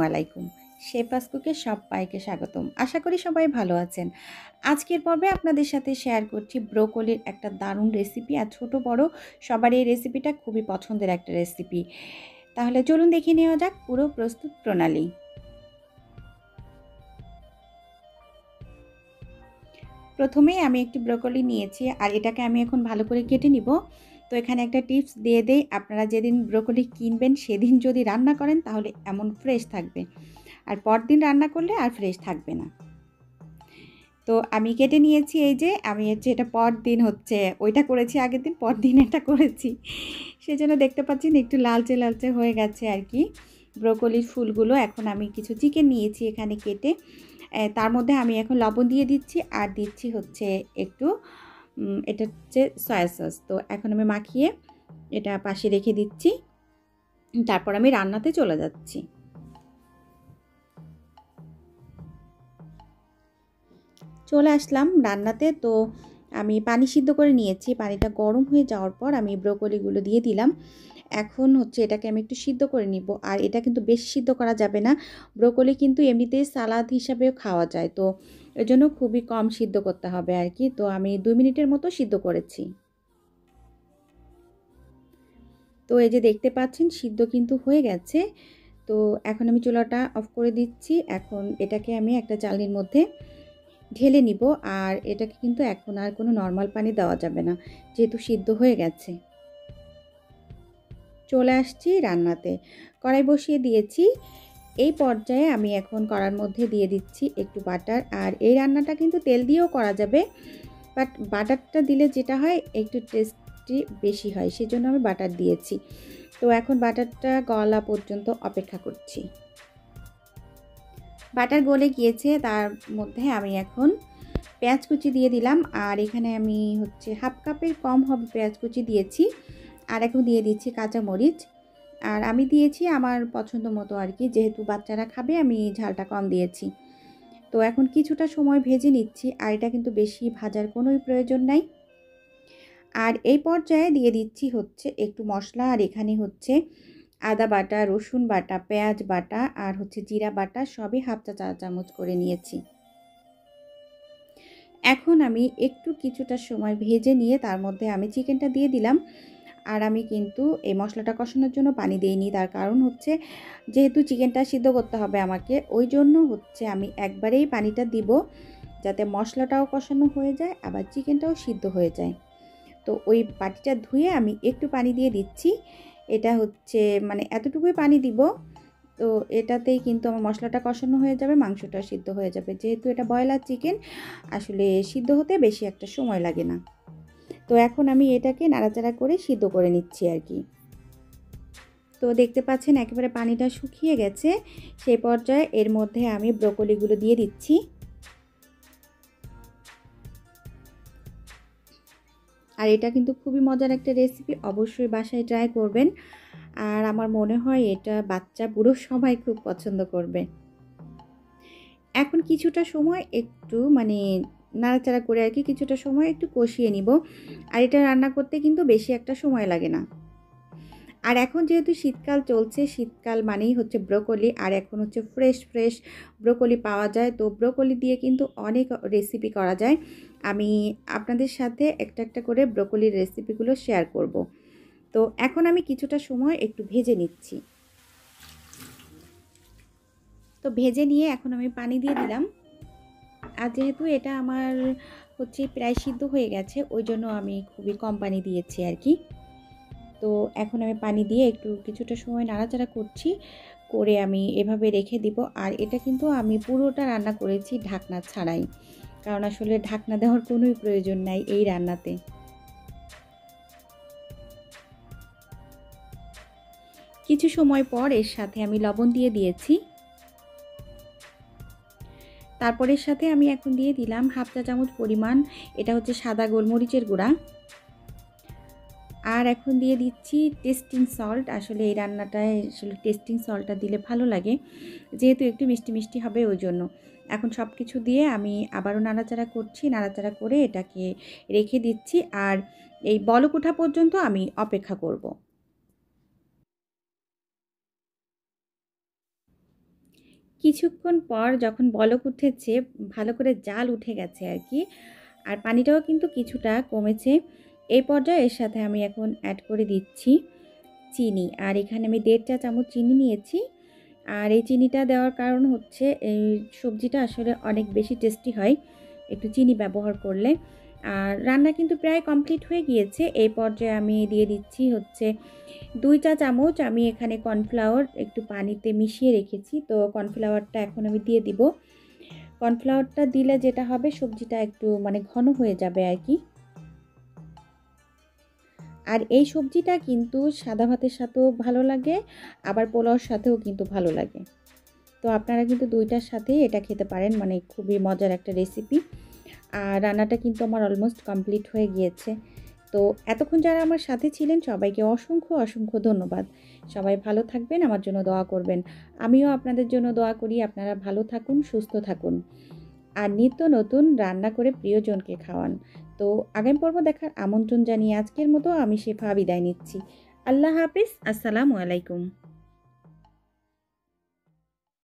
আলাইকুম। শেফাস কুকে সবাইকে স্বাগতম। আশা করি সবাই ভালো আছেন। আজকের পর্বে আপনাদের সাথে শেয়ার করছি ব্রোকলির একটা দারুণ রেসিপি। আর ছোট বড় সবার এই রেসিপিটা খুবই পছন্দের একটা রেসিপি। তাহলে চলুন দেখে নেওয়া যাক পুরো প্রস্তুত প্রণালী। প্রথমেই আমি একটি ব্রোকলি নিয়েছি আর এটাকে আমি এখন ভালো করে কেটে নিব। তো এখানে একটা টিপস দিয়ে দেই, আপনারা যেদিন ব্রোকলি কিনবেন সেদিন যদি রান্না করেন তাহলে এমন ফ্রেশ থাকবে, আর পরদিন রান্না করলে আর ফ্রেশ থাকবে না। তো আমি কেটে নিয়েছি, এই যে আমি এটা পরদিন ওইটা করেছি আগের দিন, পরদিন এটা করেছি, সেজন্য দেখতে পাচ্ছেন একটু লালচে লালচে হয়ে গেছে আর কি ব্রোকলির ফুলগুলো। এখন আমি কিছু চিকেন নিয়েছি এখানে কেটে, তার মধ্যে আমি এখন লবণ দিয়ে দিচ্ছি আর দিচ্ছি একটু এটা সয়া সস। তো এখন আমি মাখিয়ে এটা পাশে রেখে দিচ্ছি, তারপর আমি রান্নাতে চলে যাচ্ছি। চলে আসলাম রান্নাতে। তো আমি পানি সিদ্ধ করে নিয়েছি, পানিটা গরম হয়ে যাওয়ার পর আমি ব্রোকলিগুলো দিয়ে দিলাম। এখন এটাকে আমি একটু সিদ্ধ করে নিব। আর এটা কিন্তু বেশি সিদ্ধ করা যাবে না, ব্রোকলি কিন্তু এমনিতেই সালাদ হিসাবেও খাওয়া যায়, তো এর জন্য খুবই কম সিদ্ধ করতে হবে আর কি। তো আমি 2 মিনিটের মতো সিদ্ধ করেছি। তো এই যে দেখতে পাচ্ছেন সিদ্ধ কিন্তু হয়ে গেছে। তো এখন আমি চুলাটা অফ করে দিচ্ছি। এখন এটাকে আমি একটা চালনির মধ্যে ঢেলে নিব। আর এটাকে কিন্তু এখন আর কোনো নর্মাল পানি দেওয়া যাবে না, যেহেতু সিদ্ধ হয়ে গেছে। চলে আসছি রান্নাতে, কড়াই বসিয়ে দিয়েছি। এই পর্যায়ে আমি এখন কড়ার মধ্যে দিয়ে দিচ্ছি একটু বাটার। আর এই রান্নাটা কিন্তু তেল দিয়েও করা যাবে, বাট বাটারটা দিলে যেটা হয় একটু টেস্টি বেশি হয়, সেজন্য আমি বাটার দিয়েছি। তো এখন বাটারটা গলা পর্যন্ত অপেক্ষা করছি। বাটার গলে গিয়েছে, তার মধ্যে আমি এখন পেঁয়াজ কুচি দিয়ে দিলাম। আর এখানে আমি হাফ কাপের কম হবে পেঁয়াজ কুচি দিয়েছি। আর এখন দিয়ে দিচ্ছি কাঁচামরিচ। আর আমি দিয়েছি আমার পছন্দ মতো আর কি, যেহেতু বাচ্চারা খাবে আমি ঝালটা কম দিয়েছি। তো এখন কিছুটা সময় ভেজে নিচ্ছি, আর এটা কিন্তু বেশি ভাজার কোনোই প্রয়োজন নাই। আর এই পর্যায়ে দিয়ে দিচ্ছি একটু মশলা। আর এখানে আদা বাটা, রসুন বাটা, পেঁয়াজ বাটা আর জিরা বাটা সবই হাফ চা চামচ করে নিয়েছি। এখন আমি কিছুটা সময় ভেজে নিয়ে তার মধ্যে আমি চিকেনটা দিয়ে দিলাম। আর আমি কিন্তু এই মশলাটা কষানোর জন্য পানি দিইনি, তার কারণ যেহেতু চিকেনটা সিদ্ধ করতে হবে আমাকে, ওই জন্য আমি একবারেই পানিটা দিব, যাতে মশলাটাও কষানো হয়ে যায় আবার চিকেনটাও সিদ্ধ হয়ে যায়। তো ওই বাটিটা ধুয়ে আমি একটু পানি দিয়ে দিচ্ছি। এটা মানে এতটুকুই পানি দিব। তো এটাতেই কিন্তু আমার মশলাটা কষানো হয়ে যাবে, মাংসটা সিদ্ধ হয়ে যাবে। যেহেতু এটা ব্রয়লার চিকেন, আসলে সিদ্ধ হতে বেশি একটা সময় লাগে না। তো এখন আমি এটাকে নাড়াচাড়া করে সিদ্ধ করে নিচ্ছি আর কি। তো দেখতে পাচ্ছেন একেবারে পানিটা শুকিয়ে গেছে। সেই পর্যায়ে এর মধ্যে আমি ব্রোকলিগুলো দিয়ে দিচ্ছি। আর এটা কিন্তু খুবই মজার একটা রেসিপি, অবশ্যই বাসায় ট্রাই করবেন। আর আমার মনে হয় এটা বাচ্চা বুড়ো সবাই খুব পছন্দ করবে। এখন কিছুটা সময় একটু নাড়াচাড়া করে আর কি কিছুটা সময় একটু কষিয়ে নিব। আর এটা রান্না করতে কিন্তু বেশি একটা সময় লাগে না। আর এখন যেহেতু শীতকাল চলছে, শীতকাল মানেই ব্রোকলি। আর এখন ফ্রেশ ফ্রেশ ব্রোকলি পাওয়া যায়। তো ব্রোকলি দিয়ে কিন্তু অনেক রেসিপি করা যায়। আমি আপনাদের সাথে একটা একটা করে ব্রোকলির রেসিপিগুলো শেয়ার করব। তো এখন আমি কিছুটা সময় একটু ভেজে নিচ্ছি। তো ভেজে নিয়ে এখন আমি পানি দিয়ে দিলাম। আর যেহেতু এটা আমার প্রায় সিদ্ধ হয়ে গেছে, ওই জন্য আমি খুবই কম পানি দিয়েছি আর কি। তো এখন আমি পানি দিয়ে কিছুটা সময় নাড়াচাড়া করে আমি এভাবে রেখে দিব। আর এটা কিন্তু আমি পুরোটা রান্না করেছি ঢাকনা ছাড়াই, কারণ আসলে ঢাকনা দেওয়ার কোনোই প্রয়োজন নাই এই রান্নাতে। কিছু সময় পর এর সাথে আমি লবণ দিয়ে দিয়েছি। তারপর এর সাথে আমি এখন দিয়ে দিলাম হাফ চা চামচ পরিমাণ, এটা সাদা গোলমরিচের গুঁড়া। আর এখন দিয়ে দিচ্ছি টেস্টিং সল্ট। আসলে এই রান্নাটায় টেস্টিং সল্টটা দিলে ভালো লাগে, যেহেতু একটু মিষ্টি মিষ্টি হবে ওই জন্য। এখন সব কিছু দিয়ে আমি আবারও নাড়াচাড়া করছি, নাড়াচাড়া করে এটাকে রেখে দিচ্ছি। আর এই বলক ওঠা পর্যন্ত আমি অপেক্ষা করব। কিছুক্ষণ পর যখন বলক উঠেছে, ভালো করে জাল উঠে গেছে আর কি, আর পানিটাও কিন্তু কিছুটা কমেছে। এই পর্যায়ে এর সাথে আমি এখন অ্যাড করে দিচ্ছি চিনি। আর এখানে আমি 1.5 চা চামচ চিনি নিয়েছি। আর এই চিনিটা দেওয়ার কারণ হচ্ছে এই সবজিটা আসলে অনেক বেশি টেস্টি হয় একটু চিনি ব্যবহার করলে। আর রান্না কিন্তু প্রায় কমপ্লিট হয়ে গিয়েছে। এই পর্যায়ে আমি দিয়ে দিচ্ছি হচ্ছে 2 চা চামচ আমি এখানে কর্নফ্লাওয়ার একটু পানিতে মিশিয়ে রেখেছি। তো কর্নফ্লাওয়ারটা এখন আমি দিয়ে দিব। কর্নফ্লাওয়ারটা দিলে যেটা হবে সবজিটা একটু মানে ঘন হয়ে যাবে আর কি। আর এই সবজিটা কিন্তু সাদা ভাতের সাথেও ভালো লাগে, আবার পোলাওর সাথেও কিন্তু ভালো লাগে। তো আপনারা কিন্তু 2টার সাথেই এটা খেতে পারেন, মানে খুবই মজার একটা রেসিপি। আর রান্নাটা কিন্তু আমার অলমোস্ট কমপ্লিট হয়ে গিয়েছে। তো এতক্ষণ যারা আমার সাথে ছিলেন সবাইকে অসংখ্য অসংখ্য ধন্যবাদ। সবাই ভালো থাকবেন, আমার জন্য দোয়া করবেন। আমিও আপনাদের জন্য দোয়া করি, আপনারা ভালো থাকুন, সুস্থ থাকুন। আর নিত্য নতুন রান্না করে প্রিয়জনকে খাওয়ান। তো আগামী পর্ব দেখার আমন্ত্রণ জানিয়ে আজকের মতো আমি শেফা বিদায় নিচ্ছি। আল্লাহ হাফিজ। আসসালামু আলাইকুম।